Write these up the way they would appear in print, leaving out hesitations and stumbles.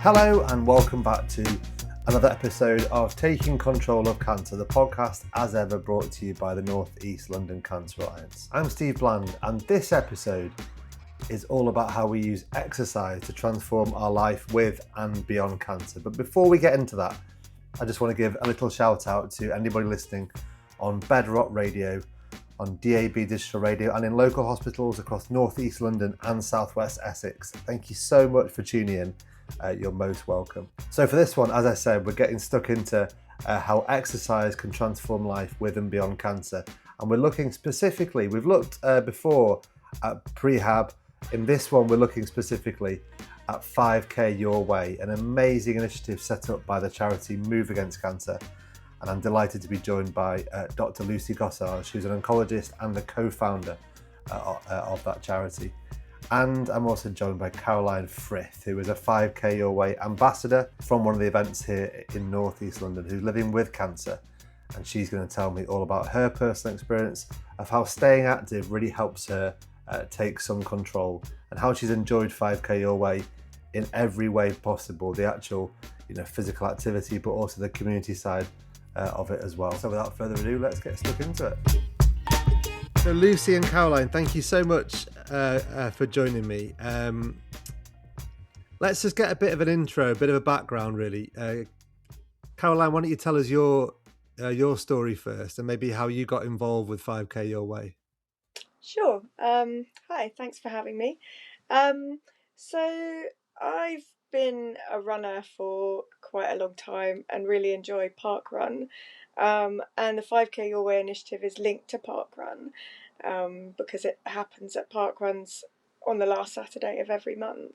Hello and welcome back to another episode of Taking Control of Cancer, the podcast as ever brought to you by the North East London Cancer Alliance. I'm Steve Bland and this episode is all about how we use exercise to transform our life with and beyond cancer. But before we get into that, I just want to give a little shout out to anybody listening on Bedrock Radio, on DAB Digital Radio and in local hospitals across North East London and South West Essex. Thank you so much for tuning in. You're most welcome. So for this one, as I said, we're getting stuck into how exercise can transform life with and beyond cancer. And we're looking specifically, we've looked before at prehab. In this one, we're looking specifically at 5K Your Way, an amazing initiative set up by the charity Move Against Cancer. And I'm delighted to be joined by Dr Lucy Gossage, who's an oncologist and the co-founder of that charity. And I'm also joined by Caroline Frith, who is a 5K Your Way ambassador from one of the events here in North East London, who's living with cancer. And she's going to tell me all about her personal experience of how staying active really helps her take some control, and how she's enjoyed 5K Your Way in every way possible, the actual physical activity, but also the community side of it as well. So without further ado, let's get stuck into it. So Lucy and Caroline, thank you so much for joining me. Let's just get a bit of an intro, a bit of a background really. Caroline, why don't you tell us your story first and maybe how you got involved with 5K Your Way? Sure. Hi, thanks for having me. So I've been a runner for quite a long time and really enjoy parkrun. And the 5K Your Way initiative is linked to parkrun because it happens at parkruns on the last Saturday of every month.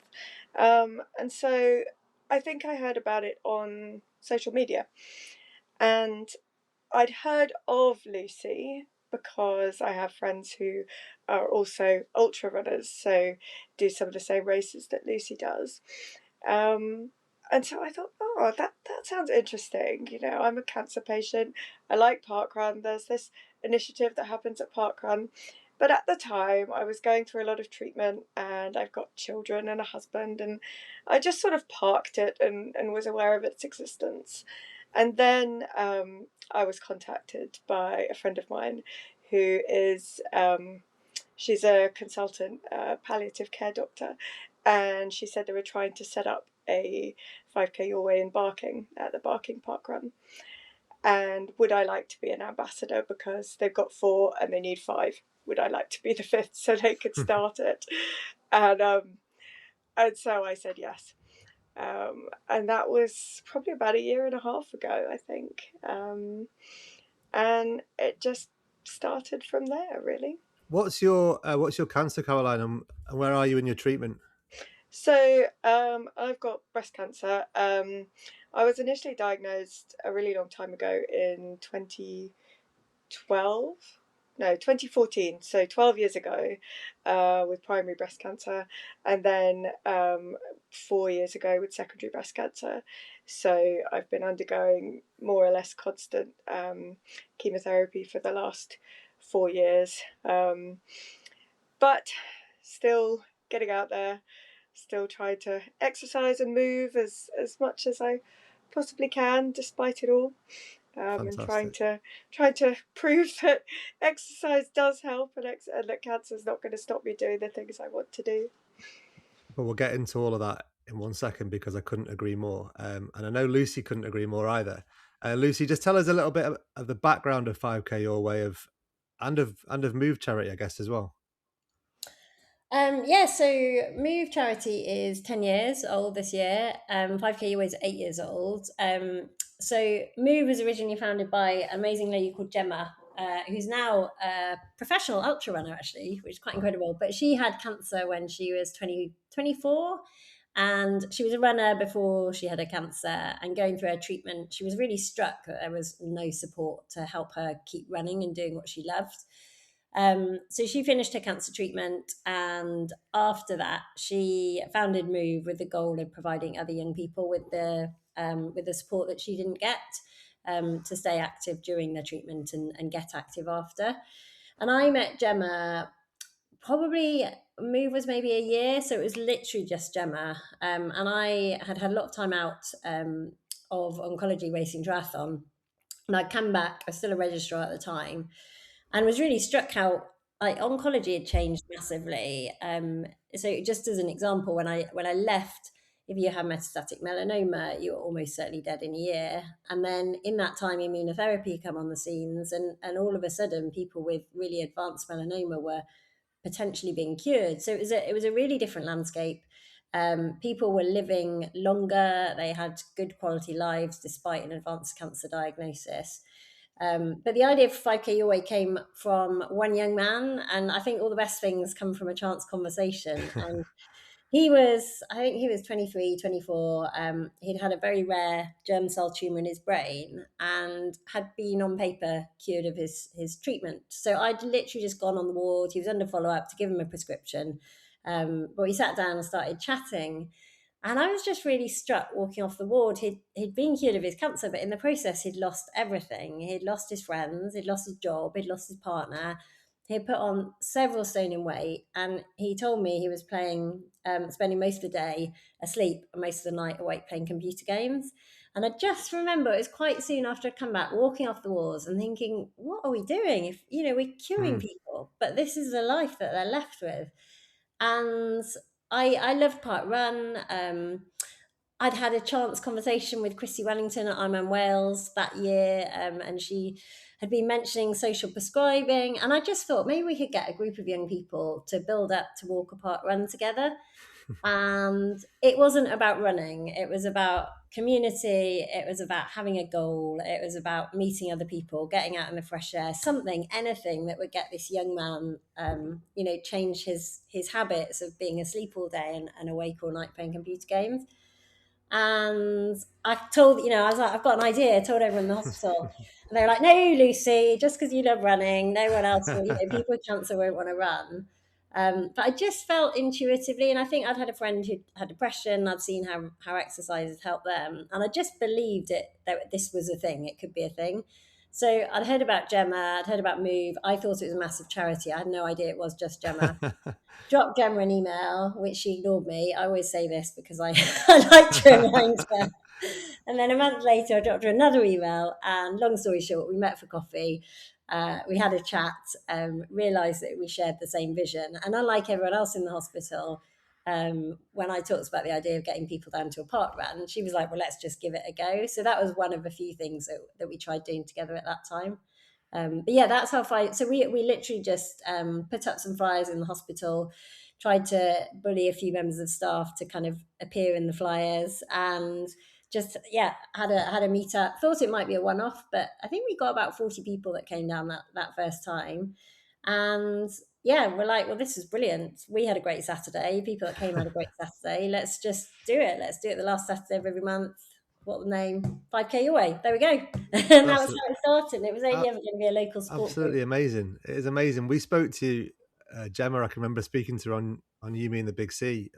And so I think I heard about it on social media, and I'd heard of Lucy because I have friends who are also ultra runners, so do some of the same races that Lucy does. And so I thought, oh, that sounds interesting. I'm a cancer patient. I like parkrun. There's this initiative that happens at parkrun. But at the time, I was going through a lot of treatment and I've got children and a husband, and I just sort of parked it and was aware of its existence. And then I was contacted by a friend of mine who is, she's a consultant palliative care doctor, and she said they were trying to set up a 5K Your Way in Barking at the Barking Parkrun. And would I like to be an ambassador because they've got 4 and they need 5? Would I like to be the 5th so they could start it? And so I said yes. And that was probably about 1.5 years ago, I think. And it just started from there, really. What's your cancer, Caroline, and where are you in your treatment? So I've got breast cancer. I was initially diagnosed a really long time ago in 2014, so 12 years ago, with primary breast cancer, and then 4 years ago with secondary breast cancer. So I've been undergoing more or less constant chemotherapy for the last 4 years, but still getting out there, still trying to exercise and move as much as I possibly can, despite it all. And trying to prove that exercise does help, and that cancer is not going to stop me doing the things I want to do. Well, we'll get into all of that in one second because I couldn't agree more. And I know Lucy couldn't agree more either. Lucy, just tell us a little bit of the background of 5K Your Way and of Move Charity, I guess, as well. So Move Charity is 10 years old this year. 5K Your Way is 8 years old. So Move was originally founded by an amazing lady called Gemma, who's now a professional ultra runner, actually, which is quite incredible. But she had cancer when she was 24, and she was a runner before she had her cancer. And going through her treatment, she was really struck that there was no support to help her keep running and doing what she loved. So she finished her cancer treatment, and after that she founded Move with the goal of providing other young people with the support that she didn't get, to stay active during their treatment and get active after. And I met Gemma probably Move was maybe a year, so it was literally just Gemma. And I had a lot of time out of oncology racing triathlon. And I'd come back, I was still a registrar at the time, and was really struck how like oncology had changed massively. So just as an example, when I left, if you have metastatic melanoma, you're almost certainly dead in a year. And then in that time, immunotherapy come on the scenes, and all of a sudden, people with really advanced melanoma were potentially being cured. So it was a really different landscape. People were living longer. They had good quality lives despite an advanced cancer diagnosis. But the idea of 5K Your Way came from one young man, and I think all the best things come from a chance conversation. And I think he was 23, 24. He'd had a very rare germ cell tumor in his brain and had been on paper cured of his treatment. So I'd literally just gone on the ward. He was under follow up to give him a prescription. But we sat down and started chatting. And I was just really struck walking off the ward. He'd been cured of his cancer, but in the process, he'd lost everything. He'd lost his friends, he'd lost his job, he'd lost his partner. He had put on several stone in weight, and he told me he was spending most of the day asleep and most of the night awake playing computer games. And I just remember it was quite soon after I'd come back, walking off the walls and thinking, what are we doing? If, we're curing people, but this is the life that they're left with. And I loved Park Run. I'd had a chance conversation with Chrissy Wellington at Ironman Wales that year, and she had been mentioning social prescribing. And I just thought maybe we could get a group of young people to build up to walk a park run together. And it wasn't about running. It was about community. It was about having a goal. It was about meeting other people, getting out in the fresh air, anything that would get this young man, change his habits of being asleep all day and awake all night playing computer games. And I was like, I've got an idea. I told everyone in the hospital. And they were like, no, Lucy, just because you love running, no one else will, people with cancer won't want to run. But I just felt intuitively, and I think I'd had a friend who had depression. I'd seen how exercise had helped them. And I just believed that this was a thing. It could be a thing. So I'd heard about Gemma, I'd heard about Move. I thought it was a massive charity. I had no idea it was just Gemma. Dropped Gemma an email, which she ignored me. I always say this because I like to remind her. And then a month later, I dropped her another email. And long story short, we met for coffee. We had a chat, realised that we shared the same vision. And unlike everyone else in the hospital, when I talked about the idea of getting people down to a park run, she was like, well, let's just give it a go. So that was one of a few things that we tried doing together at that time. But yeah, that's how so we literally just put up some flyers in the hospital, tried to bully a few members of staff to kind of appear in the flyers, and just had a meet up. Thought it might be a one-off, but I think we got about 40 people that came down that first time. And we're like, well, this is brilliant. We had a great Saturday. People that came had a great Saturday. Let's just do it. Let's do it the last Saturday of every month. What the name? 5K Your Way. There we go. And that was how it started. It was only ever going to be a local sport. Absolutely amazing. It is amazing. We spoke to Gemma. I can remember speaking to her on You Me in the Big C.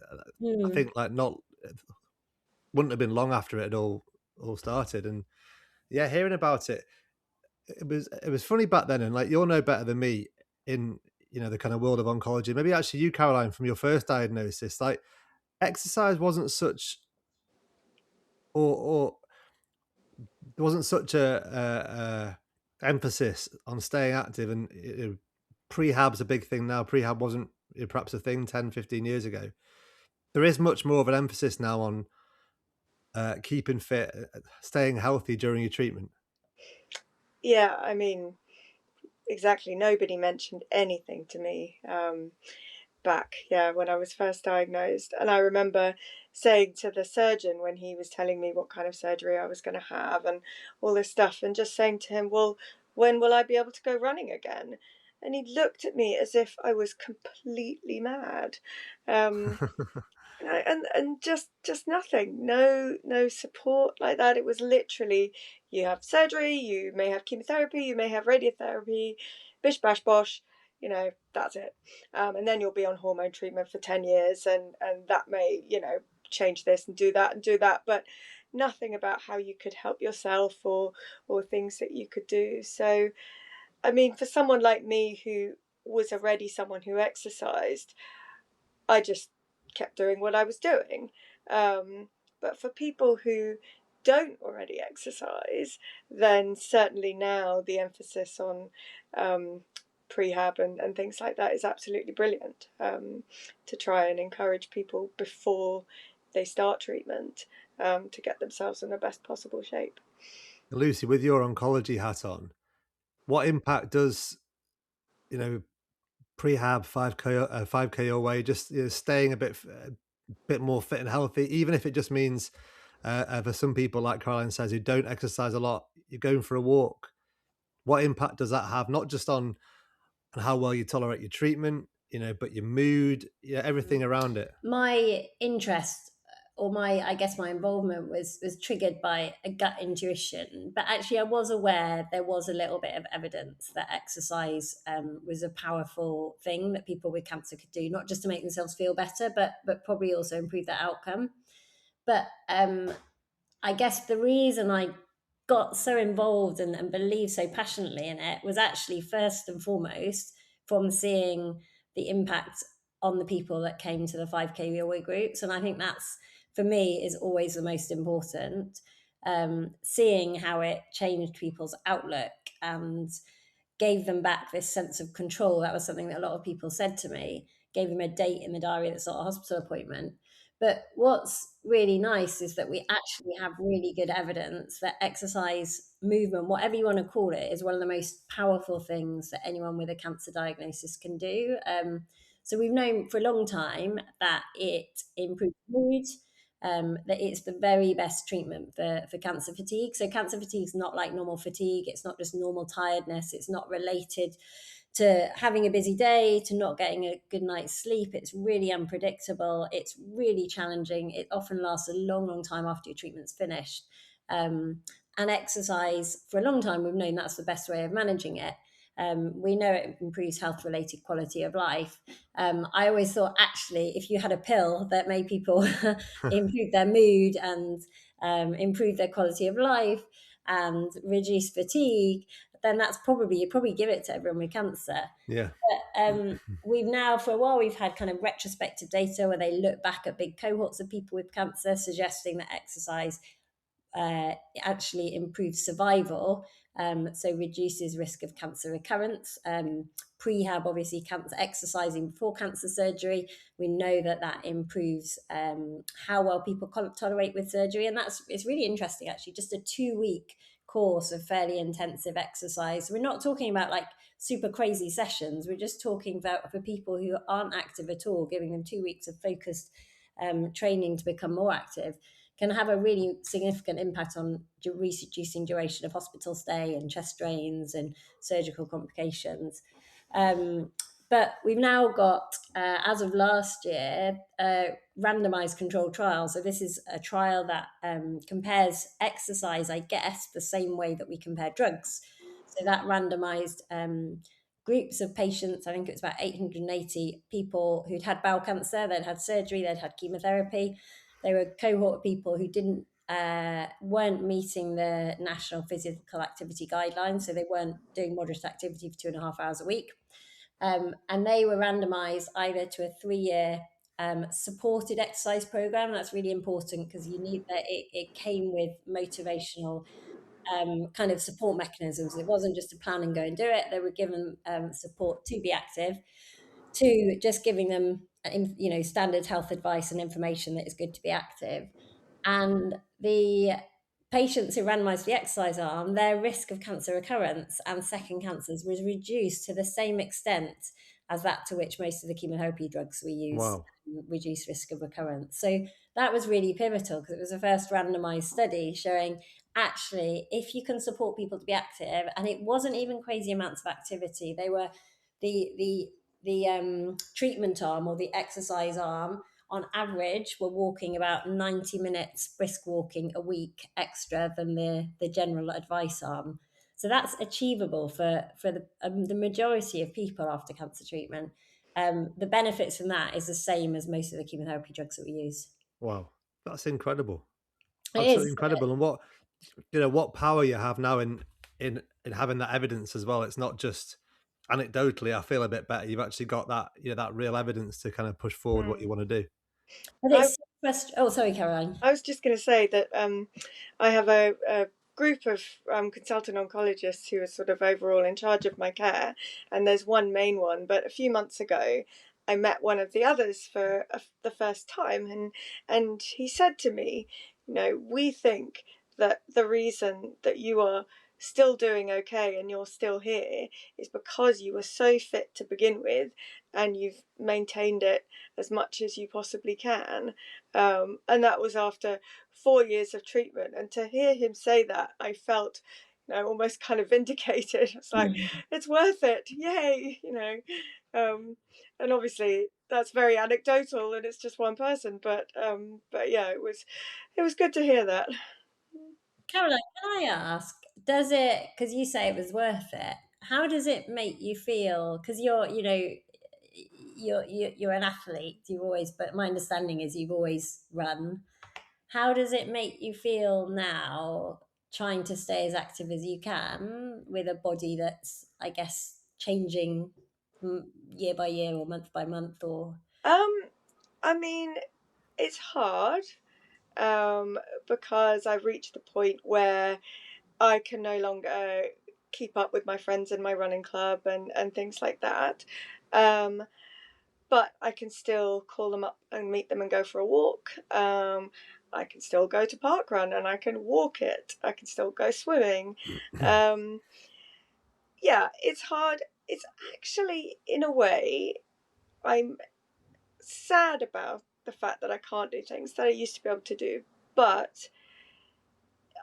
I think wouldn't have been long after it had all started. And hearing about it, it was funny back then. And you'll know better than me in the kind of world of oncology. Maybe actually you, Caroline, from your first diagnosis, exercise wasn't such or there wasn't such a emphasis on staying active, and prehab's a big thing now. Prehab wasn't perhaps a thing 10, 15 years ago. There is much more of an emphasis now on keeping fit, staying healthy during your treatment. Yeah, I mean, exactly. Nobody mentioned anything to me back when I was first diagnosed. And I remember saying to the surgeon when he was telling me what kind of surgery I was going to have and all this stuff, and just saying to him, well, when will I be able to go running again? And he looked at me as if I was completely mad. And just nothing, no support like that. It was literally, you have surgery, you may have chemotherapy, you may have radiotherapy, bish bash bosh, that's it. And then you'll be on hormone treatment for 10 years and that may, change this and do that, but nothing about how you could help yourself or things that you could do. So, I mean, for someone like me who was already someone who exercised, I just kept doing what I was doing. But for people who don't already exercise, then certainly now the emphasis on prehab and things like that is absolutely brilliant, to try and encourage people before they start treatment, to get themselves in the best possible shape. Lucy, with your oncology hat on, what impact does, prehab 5K your way, just staying a bit more fit and healthy, even if it just means for some people, like Caroline says, who don't exercise a lot, you're going for a walk. What impact does that have, not just on how well you tolerate your treatment, but your mood, everything around it? My interest, or I guess my involvement was triggered by a gut intuition. But actually, I was aware there was a little bit of evidence that exercise was a powerful thing that people with cancer could do, not just to make themselves feel better, but probably also improve their outcome. But I guess the reason I got so involved and believed so passionately in it was actually first and foremost from seeing the impact on the people that came to the 5K Real Way groups. And I think that's, for me, is always the most important. Seeing how it changed people's outlook and gave them back this sense of control. That was something that a lot of people said to me, gave them a date in the diary that's not a hospital appointment. But what's really nice is that we actually have really good evidence that exercise, movement, whatever you want to call it, is one of the most powerful things that anyone with a cancer diagnosis can do. So we've known for a long time that it improves mood, that it's the very best treatment for cancer fatigue. So cancer fatigue is not like normal fatigue. It's not just normal tiredness. It's not related to having a busy day, to not getting a good night's sleep. It's really unpredictable. It's really challenging. It often lasts a long, long time after your treatment's finished. And exercise, for a long time, we've known that's the best way of managing it. We know it improves health-related quality of life. I always thought, actually, if you had a pill that made people improve their mood and improve their quality of life and reduce fatigue, then that's you'd probably give it to everyone with cancer. Yeah. But we've now, for a while, we've had kind of retrospective data where they look back at big cohorts of people with cancer, suggesting that exercise actually improves survival, so reduces risk of cancer recurrence. Prehab, obviously, cancer exercising before cancer surgery, we know that improves how well people tolerate with surgery, and it's really interesting. Actually, just a 2-week course of fairly intensive exercise. We're not talking about like super crazy sessions. We're just talking about, for people who aren't active at all, giving them 2 weeks of focused training to become more active, can have a really significant impact on reducing duration of hospital stay and chest drains and surgical complications. But we've now got, as of last year, randomized controlled trial. So this is a trial that compares exercise, I guess, the same way that we compare drugs. So that randomized groups of patients, I think it was about 880 people who'd had bowel cancer, they'd had surgery, they'd had chemotherapy. They were a cohort of people who weren't meeting the National Physical Activity Guidelines, so they weren't doing moderate activity for 2.5 hours a week. And they were randomized either to a 3-year supported exercise program. That's really important because you need that. It came with motivational kind of support mechanisms. It wasn't just a plan and go and do it. They were given support to be active, to just giving them standard health advice and information that it's good to be active. And the patients who randomized the exercise arm, their risk of cancer recurrence and second cancers was reduced to the same extent as that to which most of the chemotherapy drugs we use. Wow. Reduce risk of recurrence. So that was really pivotal because it was the first randomized study showing, actually, if you can support people to be active, and it wasn't even crazy amounts of activity. They were the treatment arm, or the exercise arm, on average, were walking about 90 minutes brisk walking a week extra than the general advice arm. So that's achievable for the majority of people after cancer treatment. The benefits from that is the same as most of the chemotherapy drugs that we use. Wow. That's incredible. It Absolutely is. incredible. And what power you have now in having that evidence as well. It's not just anecdotally, I feel a bit better. You've actually got that, that real evidence to kind of push forward what you want to do. But I, it's oh, sorry, Caroline. I was just going to say that I have a group of consultant oncologists who are sort of overall in charge of my care, and there's one main one. But a few months ago, I met one of the others for the first time, and he said to me, we think that the reason that you are still doing okay and you're still here is because you were so fit to begin with, and you've maintained it as much as you possibly can. And that was after 4 years of treatment. And to hear him say that, I felt, almost kind of vindicated. It's like, it's worth it. Yay, and obviously that's very anecdotal and it's just one person, but yeah, it was good to hear that. Caroline, can I ask, does it, because you say it was worth it, how does it make you feel? Because you're an athlete, you've always, but my understanding is you've always run. How does it make you feel now trying to stay as active as you can with a body that's, I guess, changing year by year or month by month? Or I mean, it's hard, because I've reached the point where I can no longer keep up with my friends in my running club and things like that. But I can still call them up and meet them and go for a walk. I can still go to park run and I can walk it. I can still go swimming. Yeah, it's hard. It's actually, in a way, I'm sad about the fact that I can't do things that I used to be able to do. But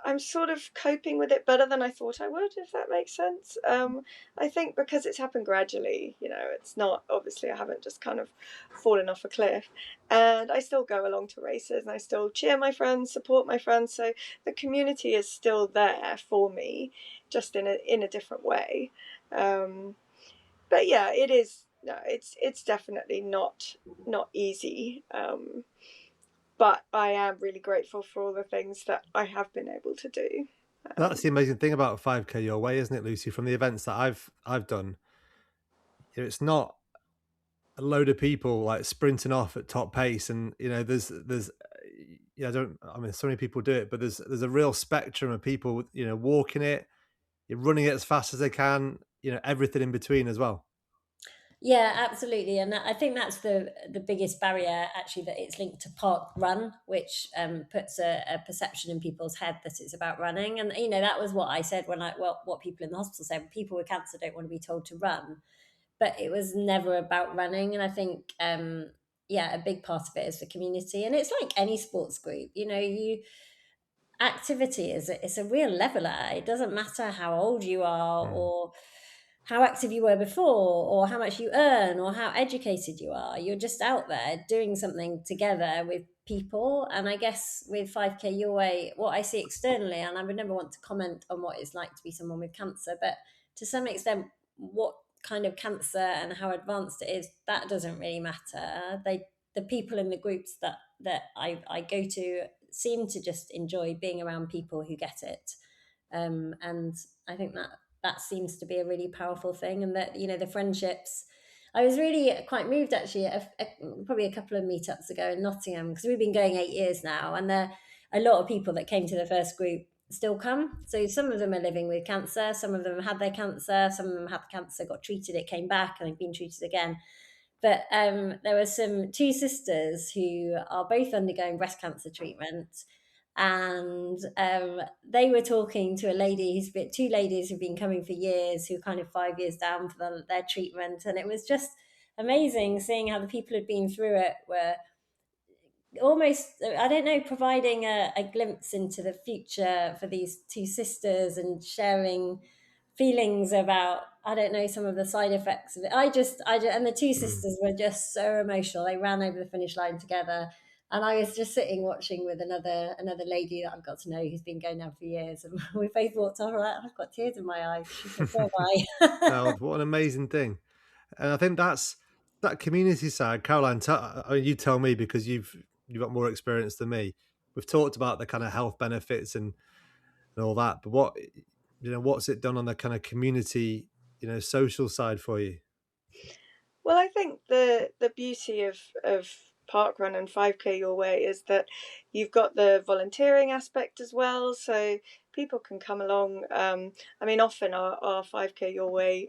I'm sort of coping with it better than I thought I would, if that makes sense. I think because it's happened gradually, it's not, obviously I haven't just kind of fallen off a cliff, and I still go along to races and I still cheer my friends, support my friends. So the community is still there for me, just in a different way. But yeah, it is, no, it's definitely not easy. But I am really grateful for all the things that I have been able to do. That's the amazing thing about 5K your way, isn't it, Lucy? From the events that I've done, it's not a load of people like sprinting off at top pace, and there's so many people do it, but there's a real spectrum of people, walking it, you're running it as fast as they can, everything in between as well. yeah, absolutely, and I think that's the biggest barrier, actually, that it's linked to park run, which puts a perception in people's head that it's about running. And that was what I said when what people in the hospital said: people with cancer don't want to be told to run, but it was never about running. And I think yeah, a big part of it is the community, and it's like any sports group. Activity is a real leveler. It doesn't matter how old you are, or how active you were before, or how much you earn, or how educated you are. You're just out there doing something together with people. And I guess with 5K Your Way, what I see externally, and I would never want to comment on what it's like to be someone with cancer, but to some extent, what kind of cancer and how advanced it is, that doesn't really matter. The people in the groups that I go to seem to just enjoy being around people who get it. And I think that seems to be a really powerful thing. And that, the friendships, I was really quite moved, actually, probably a couple of meetups ago in Nottingham, because we've been going 8 years now, and there are a lot of people that came to the first group still come. So some of them are living with cancer, some of them had their cancer, some of them had the cancer, got treated, it came back, and they've been treated again. But there were two sisters who are both undergoing breast cancer treatment, and they were talking to two ladies who've been coming for years, who are kind of 5 years down for their treatment. And it was just amazing seeing how the people who'd been through it were almost, I don't know, providing a glimpse into the future for these two sisters, and sharing feelings about, I don't know, some of the side effects of it. And the two sisters were just so emotional. They ran over the finish line together. And I was just sitting watching with another lady that I've got to know, who's been going now for years. And we both walked off, like, I've got tears in my eyes. She said, so have I. Oh, what an amazing thing. And I think that's that community side. Caroline, you tell me, because you've got more experience than me. We've talked about the kind of health benefits and all that, but what's it done on the kind of community social side for you? Well, I think the beauty of parkrun and 5K Your Way is that you've got the volunteering aspect as well, so people can come along. I mean, often our 5K Your Way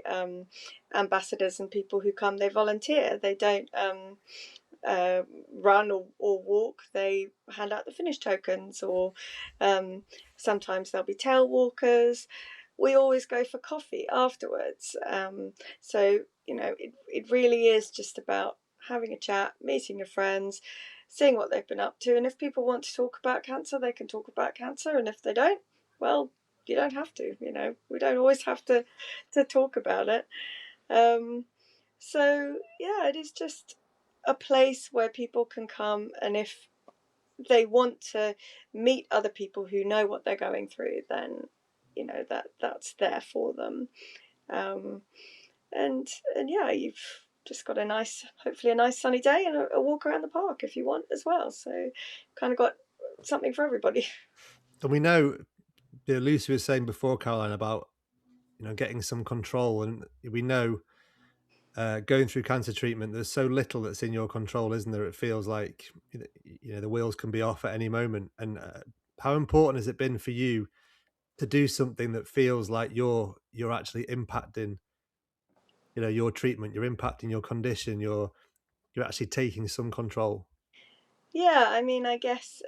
ambassadors and people who come, they volunteer. They don't run or walk. They hand out the finish tokens, or sometimes there'll be tail walkers. We always go for coffee afterwards. So, it really is just about having a chat, meeting your friends, seeing what they've been up to. And if people want to talk about cancer, they can talk about cancer. And if they don't, well, you don't have to. We don't always have to talk about it. So, yeah, it is just a place where people can come, and if they want to meet other people who know what they're going through, then that's there for them. And yeah, you've just got hopefully a nice sunny day and a walk around the park if you want as well. So kind of got something for everybody. And we know, Lucy was saying before, Caroline, about getting some control, and we know going through cancer treatment, there's so little that's in your control, isn't there? It feels like the wheels can be off at any moment. And how important has it been for you to do something that feels like you're actually impacting your treatment, you're impacting your condition, you're actually taking some control? Yeah, I mean, I guess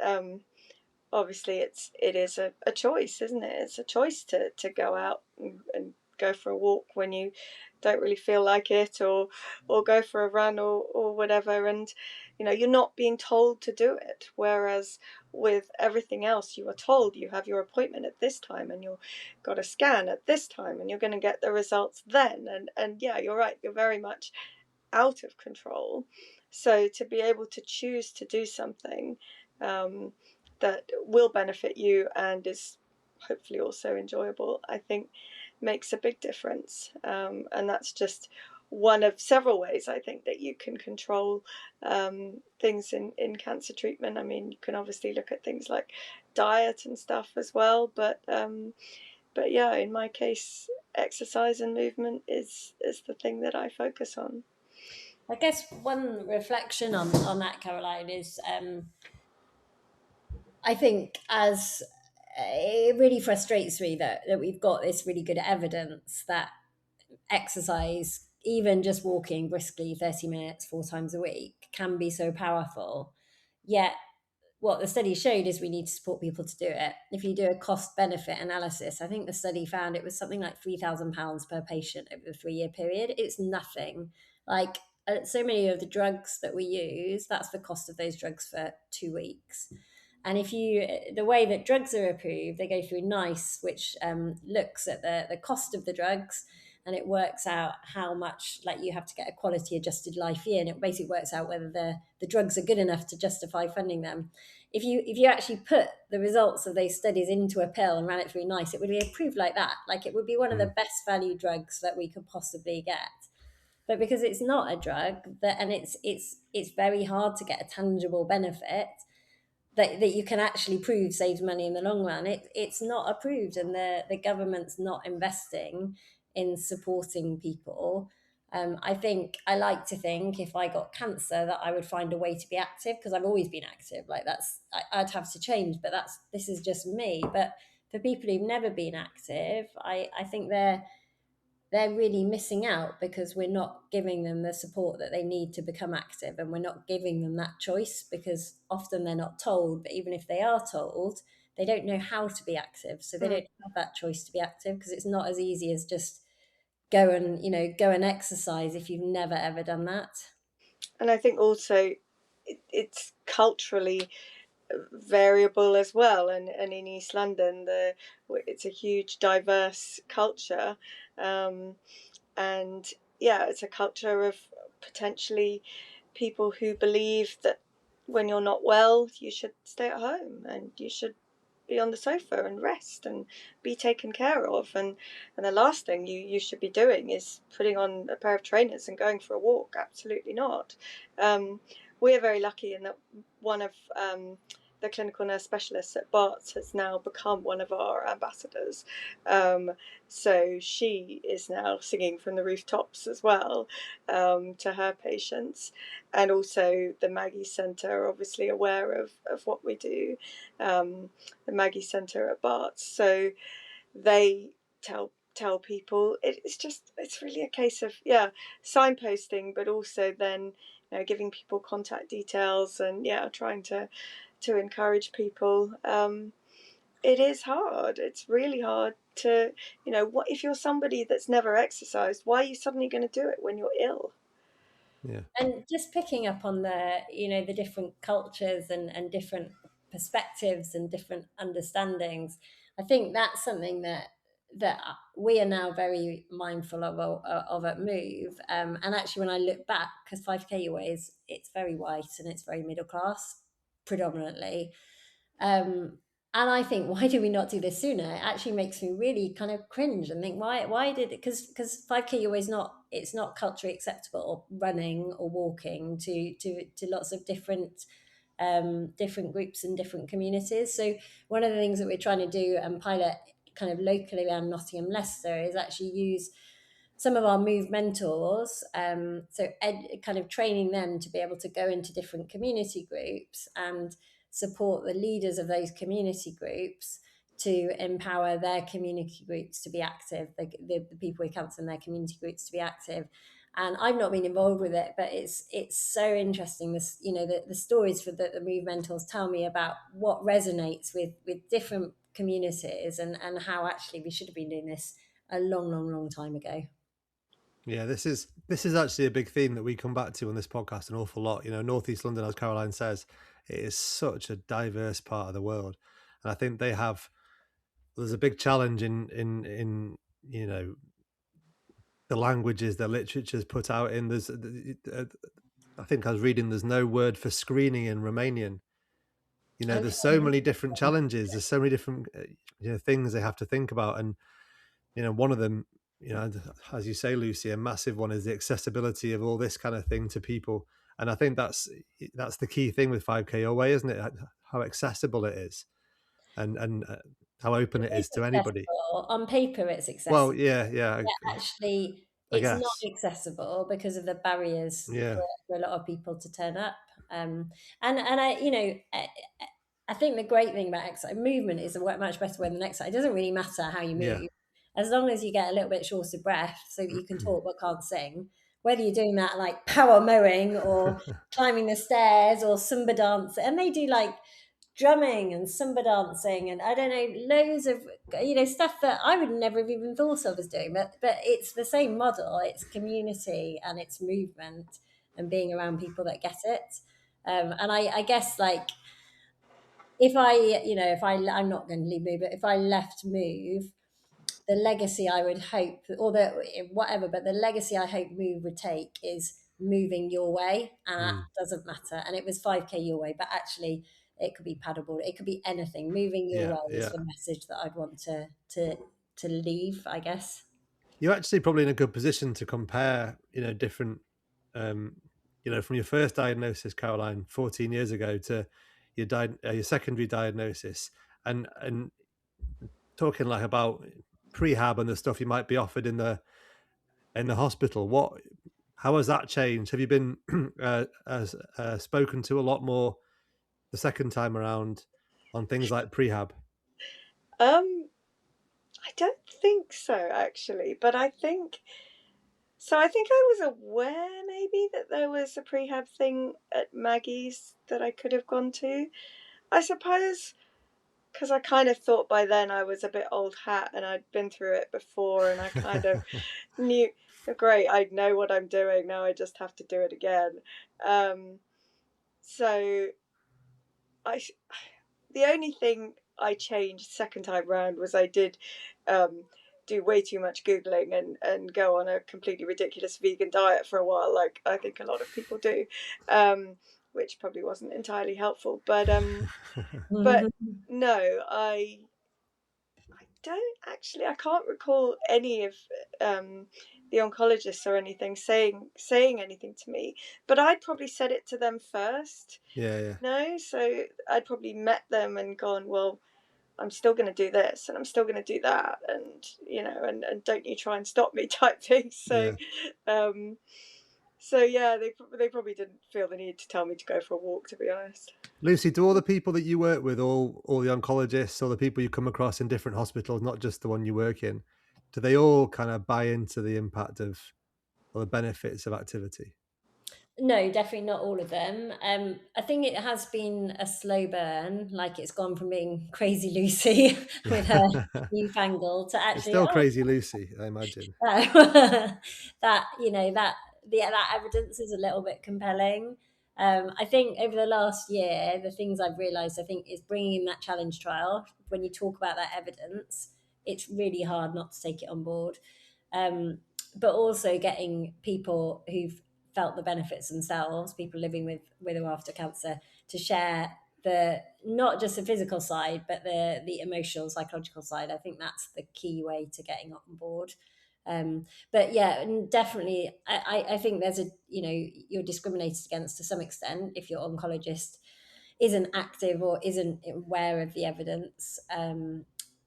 obviously it is a choice, isn't it? It's a choice to go out and go for a walk when you don't really feel like it, or go for a run, or whatever. And you're not being told to do it, whereas with everything else you are told. You have your appointment at this time, and you've got a scan at this time, and you're going to get the results then. And yeah, you're right, you're very much out of control. So to be able to choose to do something that will benefit you and is hopefully also enjoyable, I think makes a big difference. And that's just one of several ways I think that you can control things in cancer treatment. I mean, you can obviously look at things like diet and stuff as well, but yeah, in my case, exercise and movement is the thing that I focus on. I guess one reflection on that, Caroline, is I think as it really frustrates me that we've got this really good evidence that exercise, even just walking briskly 30 minutes 4 times a week, can be so powerful. Yet what the study showed is we need to support people to do it. If you do a cost benefit analysis, I think the study found it was something like £3,000 per patient over the 3-year period. It's nothing. Like so many of the drugs that we use, that's the cost of those drugs for 2 weeks. And the way that drugs are approved, they go through NICE, which looks at the cost of the drugs, and it works out how much, like, you have to get a quality adjusted life year, and it basically works out whether the drugs are good enough to justify funding them. If you actually put the results of those studies into a pill and ran it through NICE, it would be approved like that. Like, it would be one of the best value drugs that we could possibly get. But because it's not a drug, and it's very hard to get a tangible benefit that you can actually prove saves money in the long run, it's not approved, and the government's not investing in supporting people. I like to think if I got cancer that I would find a way to be active, because I've always been active. Like, I'd have to change, but this is just me. But for people who've never been active, I think they're really missing out, because we're not giving them the support that they need to become active, and we're not giving them that choice, because often they're not told. But even if they are told, they don't know how to be active, so they don't have that choice to be active, because it's not as easy as just go and exercise if you've never ever done that. And I think also it's culturally variable as well. And in East London, it's a huge diverse culture, and yeah, it's a culture of potentially people who believe that when you're not well, you should stay at home and you should be on the sofa and rest and be taken care of. And the last thing you should be doing is putting on a pair of trainers and going for a walk. Absolutely not. We're very lucky in that one of the clinical nurse specialist at Barts has now become one of our ambassadors. So she is now singing from the rooftops as well, to her patients. And also the Maggie Centre are obviously aware of what we do, the Maggie Centre at Barts. So they tell people. It's really a case of signposting, but also then giving people contact details and trying to encourage people. It is hard. It's really hard to what if you're somebody that's never exercised, why are you suddenly going to do it when you're ill? Yeah. And just picking up on the different cultures and different perspectives and different understandings, I think that's something that we are now very mindful of at Move. And actually, when I look back, because 5K always, it's very white and it's very middle class predominantly. And I think, why do we not do this sooner? It actually makes me really kind of cringe and think, why did it? Because 5K is not, it's not culturally acceptable running or walking to lots of different different groups and different communities. So one of the things that we're trying to do and pilot kind of locally around Nottingham, Leicester, is actually use some of our Move mentors, kind of training them to be able to go into different community groups and support the leaders of those community groups to empower their community groups to be active, the people we counsel in their community groups to be active. And I've not been involved with it, but it's so interesting. This, the stories that the Move mentors tell me about what resonates with different communities, and how actually we should have been doing this a long time ago. Yeah, this is actually a big theme that we come back to on this podcast an awful lot. Northeast London, as Caroline says, it is such a diverse part of the world, and I think there's a big challenge in the languages the literature's put out in. I think I was reading there's no word for screening in Romanian. There's so many different challenges. There's so many different things they have to think about, and one of them, as you say, Lucy, a massive one is the accessibility of all this kind of thing to people. And I think that's the key thing with 5K Your Way, isn't it? How accessible it is, and how open it is to anybody. On paper, it's accessible. Well, yeah. Actually, I it's not guess. accessible because of the barriers Yeah. for a lot of people to turn up. And I think the great thing about exercise movement is a much better way than exercise. It doesn't really matter how you move, Yeah. as long as you get a little bit short of breath so that you can talk but can't sing. Whether you're doing that like power mowing or climbing the stairs or Zumba dance, and they do like drumming and Zumba dancing and I don't know, loads of stuff that I would never have even thought of as doing, but it's the same model. It's community and it's movement and being around people that get it. And I guess like I'm not going to leave Move, but if I left Move, the legacy I would hope, or whatever, but the legacy I hope Move would take is moving your way, and that doesn't matter. And it was 5K your way, but actually it could be paddleboard, it could be anything. Moving your way is the message that I'd want to leave, I guess. You're actually probably in a good position to compare, different, from your first diagnosis, Caroline, 14 years ago, to your secondary diagnosis, and talking like about prehab and the stuff you might be offered in the hospital. How has that changed? Have you been spoken to a lot more the second time around on things like prehab? I don't think so, actually, but I think I was aware maybe that there was a prehab thing at Maggie's that I could have gone to. I suppose because I kind of thought by then I was a bit old hat and I'd been through it before, and I kind of knew, great, I know what I'm doing now, I just have to do it again. So the only thing I changed second time round was I did do way too much Googling and go on a completely ridiculous vegan diet for a while, like I think a lot of people do, which probably wasn't entirely helpful. But no, I don't actually. I can't recall any of the oncologists or anything saying anything to me, but I'd probably said it to them first. Yeah. No, so I'd probably met them and gone, well, I'm still going to do this and I'm still going to do that, and and don't you try and stop me type thing. So yeah, they probably didn't feel the need to tell me to go for a walk, to be honest. Lucy, do all the people that you work with, all the oncologists, or the people you come across in different hospitals, not just the one you work in, do they all kind of buy into the impact of or the benefits of activity? No, definitely not all of them. I think it has been a slow burn. Like, it's gone from being Crazy Lucy with her newfangled to It's actually, still Crazy Lucy, I imagine. that that evidence is a little bit compelling. I think over the last year, the things I've realised, I think, is bringing in that challenge trial. When you talk about that evidence, it's really hard not to take it on board. But also getting people who've felt the benefits themselves, people living with or after cancer, to share the not just the physical side, but the emotional, psychological side. I think that's the key way to getting on board. But yeah, definitely, I think there's you're discriminated against to some extent if your oncologist isn't active or isn't aware of the evidence.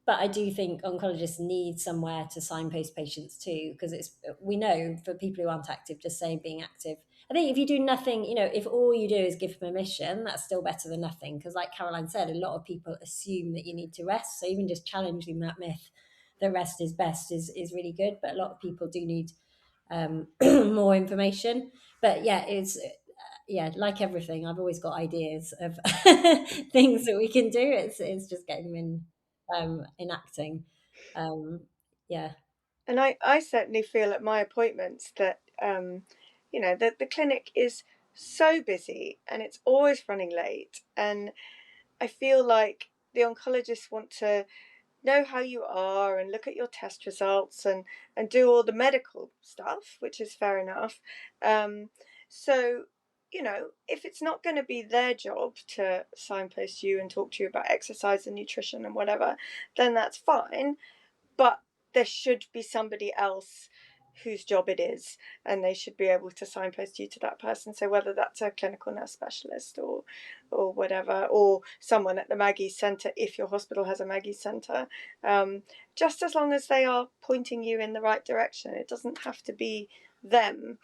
But I do think oncologists need somewhere to signpost patients to, because we know for people who aren't active, just saying being active. I think if you do nothing, if all you do is give permission, that's still better than nothing. Because like Caroline said, a lot of people assume that you need to rest. So even just challenging that myth that rest is best is really good. But a lot of people do need more information. But yeah, like everything, I've always got ideas of things that we can do. It's just getting them enacting. Yeah. And I certainly feel at my appointments that that the clinic is so busy and it's always running late, and I feel like the oncologists want to know how you are and look at your test results and do all the medical stuff, which is fair enough. So if it's not going to be their job to signpost you and talk to you about exercise and nutrition and whatever, then that's fine. But there should be somebody else whose job it is, and they should be able to signpost you to that person. So whether that's a clinical nurse specialist or whatever, or someone at the Maggie's Centre, if your hospital has a Maggie's Centre, just as long as they are pointing you in the right direction. It doesn't have to be them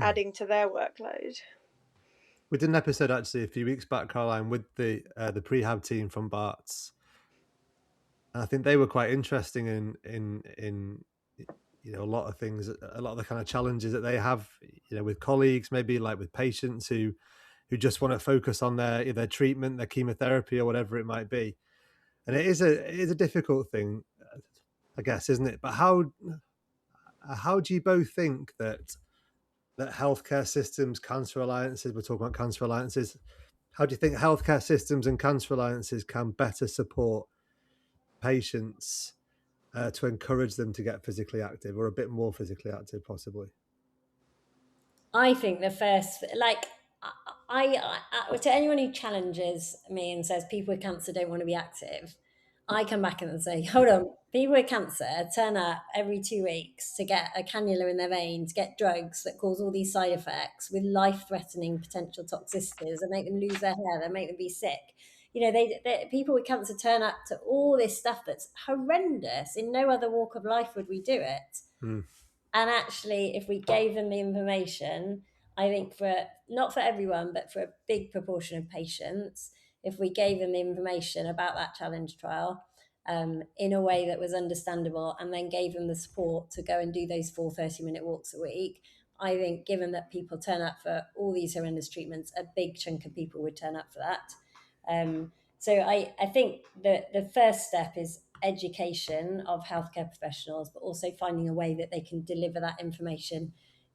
adding to their workload. We did an episode actually a few weeks back, Caroline, with the prehab team from Bart's. And I think they were quite interesting in a lot of things, a lot of the kind of challenges that they have, with colleagues, maybe like with patients who just want to focus on their treatment, their chemotherapy, or whatever it might be. And it is a difficult thing, I guess, isn't it? But how do you both think that healthcare systems, cancer alliances, we're talking about cancer alliances, how do you think healthcare systems and cancer alliances can better support patients to encourage them to get physically active, or a bit more physically active, possibly? I think the first, like, to anyone who challenges me and says people with cancer don't want to be active, I come back and say, hold on, people with cancer turn up every 2 weeks to get a cannula in their veins, get drugs that cause all these side effects with life-threatening potential toxicities that make them lose their hair, that make them be sick. People with cancer turn up to all this stuff that's horrendous. In no other walk of life would we do it. And actually, if we gave them the information, I think not for everyone, but for a big proportion of patients, if we gave them the information about that challenge trial in a way that was understandable, and then gave them the support to go and do those 4 30-minute walks a week, I think, given that people turn up for all these horrendous treatments, a big chunk of people would turn up for that. So I think the first step is education of healthcare professionals, but also finding a way that they can deliver that information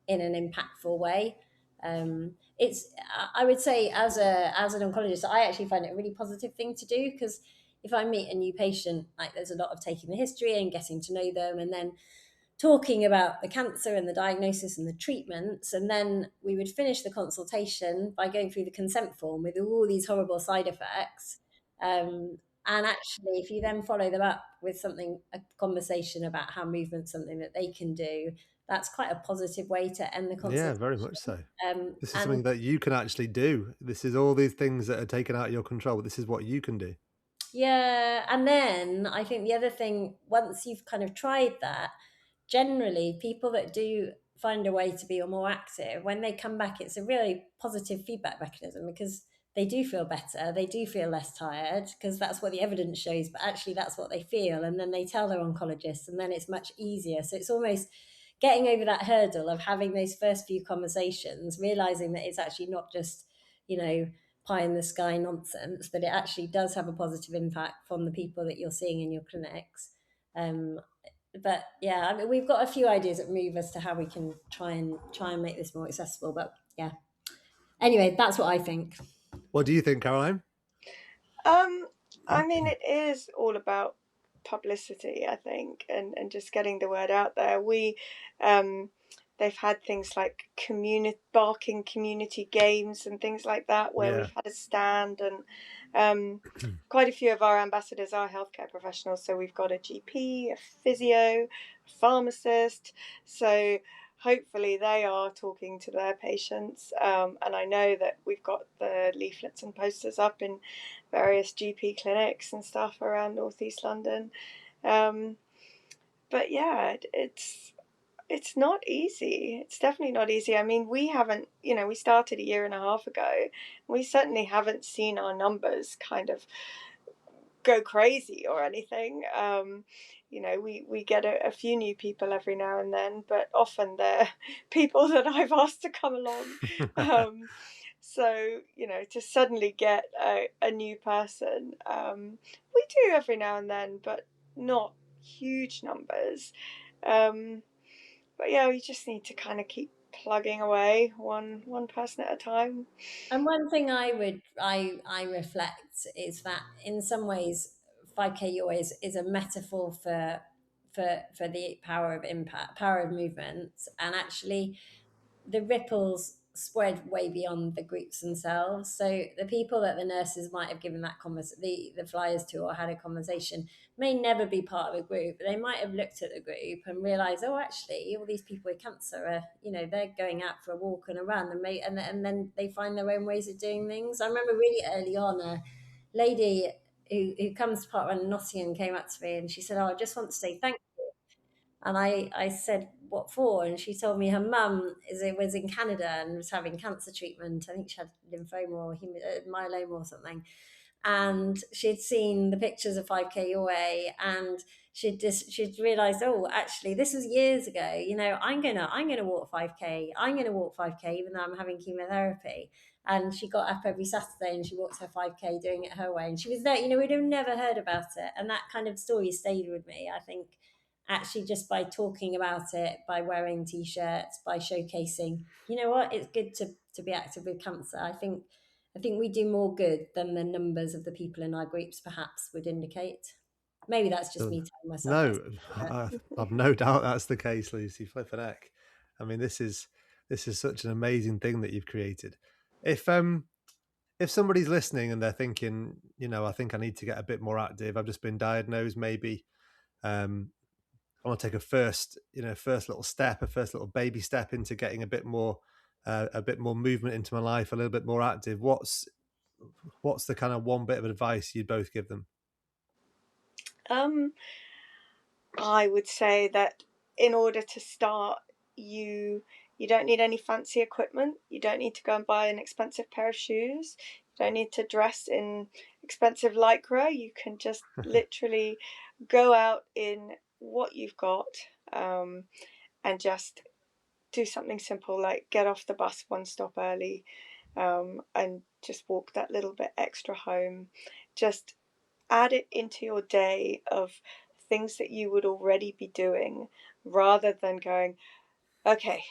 in an impactful way. I would say, as an oncologist, I actually find it a really positive thing to do, because if I meet a new patient, like, there's a lot of taking the history and getting to know them, and then talking about the cancer and the diagnosis and the treatments. And then we would finish the consultation by going through the consent form with all these horrible side effects. And actually, if you then follow them up with something, a conversation about how movement's something that they can do, that's quite a positive way to end the Yeah, consultation. very much so. This is And something that you can actually do. This is all these things that are taken out of your control. This is what you can do. yeah, and then I think the other thing, once you've kind of tried that, generally people that do find a way to be more active, when they come back, it's a really positive feedback mechanism because they do feel better, they do feel less tired because that's what the evidence shows, but actually that's what they feel. And then they tell their oncologist, and then it's much easier. So it's almost getting over that hurdle of having those first few conversations, realizing that it's actually not just, you know, pie in the sky nonsense, that it actually does have a positive impact from the people that you're seeing in your clinics. But yeah, I mean, we've got a few ideas at Move as to how we can try and make this more accessible. But yeah, anyway, that's what I think. What do you think, Caroline? I mean, it is all about publicity, I think, and just getting the word out there. They've had things like barking community games and things like that, where we've had a stand, and quite a few of our ambassadors are healthcare professionals. So we've got a GP, a physio, a pharmacist. So hopefully they are talking to their patients. And I know that we've got the leaflets and posters up in various GP clinics and stuff around northeast London. But yeah, it's not easy. It's definitely not easy. I mean, we haven't, we started a year and a half ago. We certainly haven't seen our numbers kind of go crazy or anything. We get a few new people every now and then, but often they're people that I've asked to come along. So, to suddenly get a new person, we do every now and then, but not huge numbers. But yeah, we just need to kind of keep plugging away one person at a time. And one thing I reflect is that in some ways 5K always is a metaphor for the power of impact, power of movement, and actually the ripples spread way beyond the groups themselves. So the people that the nurses might have given that the flyers to or had a conversation may never be part of a group, but they might have looked at the group and realised, oh, actually, all these people with cancer are, they're going out for a walk and a run, and then they find their own ways of doing things. I remember really early on a lady who comes to Part Run in Nottingham came up to me and she said, oh, I just want to say thank you. And I said, what for? And she told me her mum was in Canada and was having cancer treatment. I think she had lymphoma or myeloma or something. And she'd seen the pictures of 5K Your Way, and she'd realised, oh, actually, this was years ago. I'm gonna walk 5K. I'm gonna walk 5K, even though I'm having chemotherapy. And she got up every Saturday and she walked her 5K, doing it her way. And she was there. We'd have never heard about it, and that kind of story stayed with me. I think actually just by talking about it, by wearing t-shirts, by showcasing, it's good to be active with cancer. I think we do more good than the numbers of the people in our groups perhaps would indicate. Maybe that's just me telling myself. No, I've no doubt that's the case, Lucy. Flippin' heck. I mean, this is such an amazing thing that you've created. If somebody's listening and they're thinking, I think I need to get a bit more active. I've just been diagnosed. Maybe I want to take a first little step, a first little baby step into getting a bit more movement into my life, a little bit more active. What's the kind of one bit of advice you'd both give them? I would say that in order to start, you don't need any fancy equipment. You don't need to go and buy an expensive pair of shoes. You don't need to dress in expensive lycra. You can just literally go out in what you've got, and just do something simple like get off the bus one stop early, and just walk that little bit extra home. Just add it into your day of things that you would already be doing, rather than going, okay,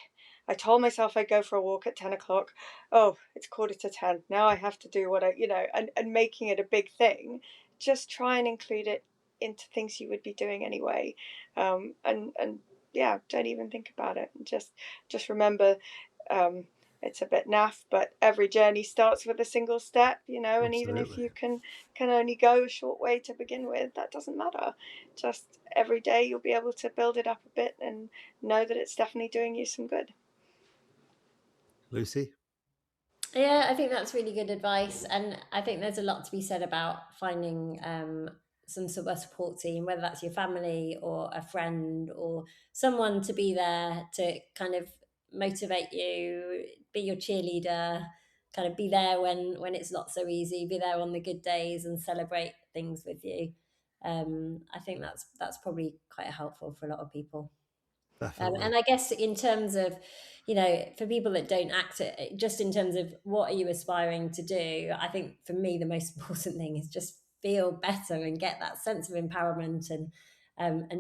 I told myself I'd go for a walk at 10 o'clock. Oh, it's 10:15. Now I have to do what and making it a big thing. Just try and include it into things you would be doing anyway. And yeah, don't even think about it. Just remember, it's a bit naff, but every journey starts with a single step, and Absolutely. even if you can only go a short way to begin with, that doesn't matter. Just every day you'll be able to build it up a bit and know that it's definitely doing you some good. Lucy? Yeah, I think that's really good advice. And I think there's a lot to be said about finding some sort of support team, whether that's your family or a friend or someone to be there to kind of motivate you, be your cheerleader, kind of be there when it's not so easy, be there on the good days and celebrate things with you. I think that's probably quite helpful for a lot of people. Definitely. And I guess in terms of, for people that don't act it, just in terms of what are you aspiring to do, I think for me the most important thing is just feel better and get that sense of empowerment and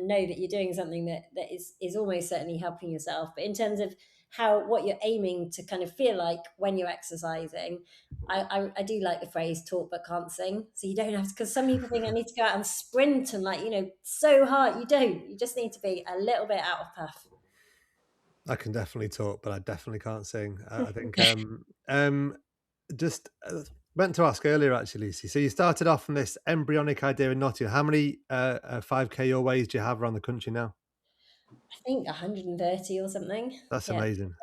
know that you're doing something that is almost certainly helping yourself. But in terms of what you're aiming to kind of feel like when you're exercising, I do like the phrase talk but can't sing. So you don't have to, because some people think I need to go out and sprint and so hard. You don't. You just need to be a little bit out of puff. I can definitely talk, but I definitely can't sing. I think just meant to ask earlier actually, Lucy. So you started off from this embryonic idea in Nottingham. How many 5K your ways do you have around the country now? I think 130 or something. That's Yeah. amazing.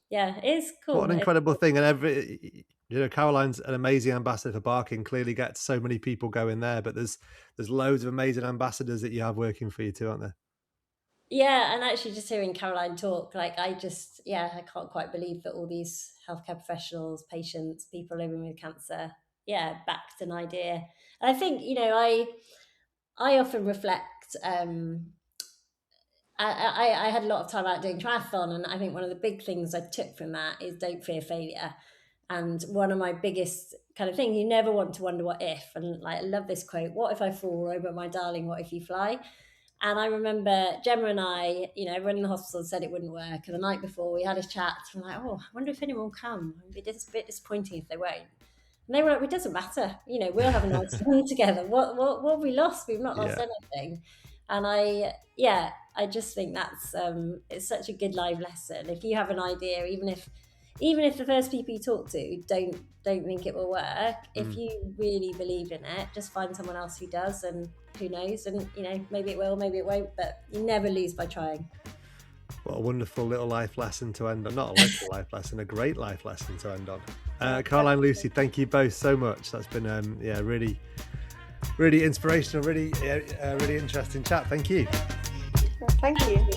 Yeah, it is cool. What an incredible thing. And Caroline's an amazing ambassador for Barking, clearly gets so many people going there, but there's loads of amazing ambassadors that you have working for you too, aren't there? Yeah, and actually just hearing Caroline talk, I can't quite believe that all these healthcare professionals, patients, people living with cancer, backed an idea. And I think, I often reflect, I had a lot of time out doing triathlon, and I think one of the big things I took from that is don't fear failure. And one of my biggest kind of things, you never want to wonder what if. And I love this quote: "What if I fall? Oh, but my darling, what if you fly?" And I remember Gemma and I, everyone in the hospital said it wouldn't work. And the night before, we had a chat. I'm like, oh, I wonder if anyone will come. It'd be a bit disappointing if they won't. And they were like, it doesn't matter. We'll have a nice time together. What have we lost? We've not lost anything. And I just think that's it's such a good life lesson. If you have an idea, even if the first people you talk to don't think it will work, if you really believe in it, just find someone else who does, and who knows, and maybe it will, maybe it won't, but you never lose by trying. What a wonderful little life lesson to end on. Not a little life lesson, a great life lesson to end on. Caroline, Lucy, thank you both so much. That's been really, really inspirational, really interesting chat. Thank you. Well, thank you.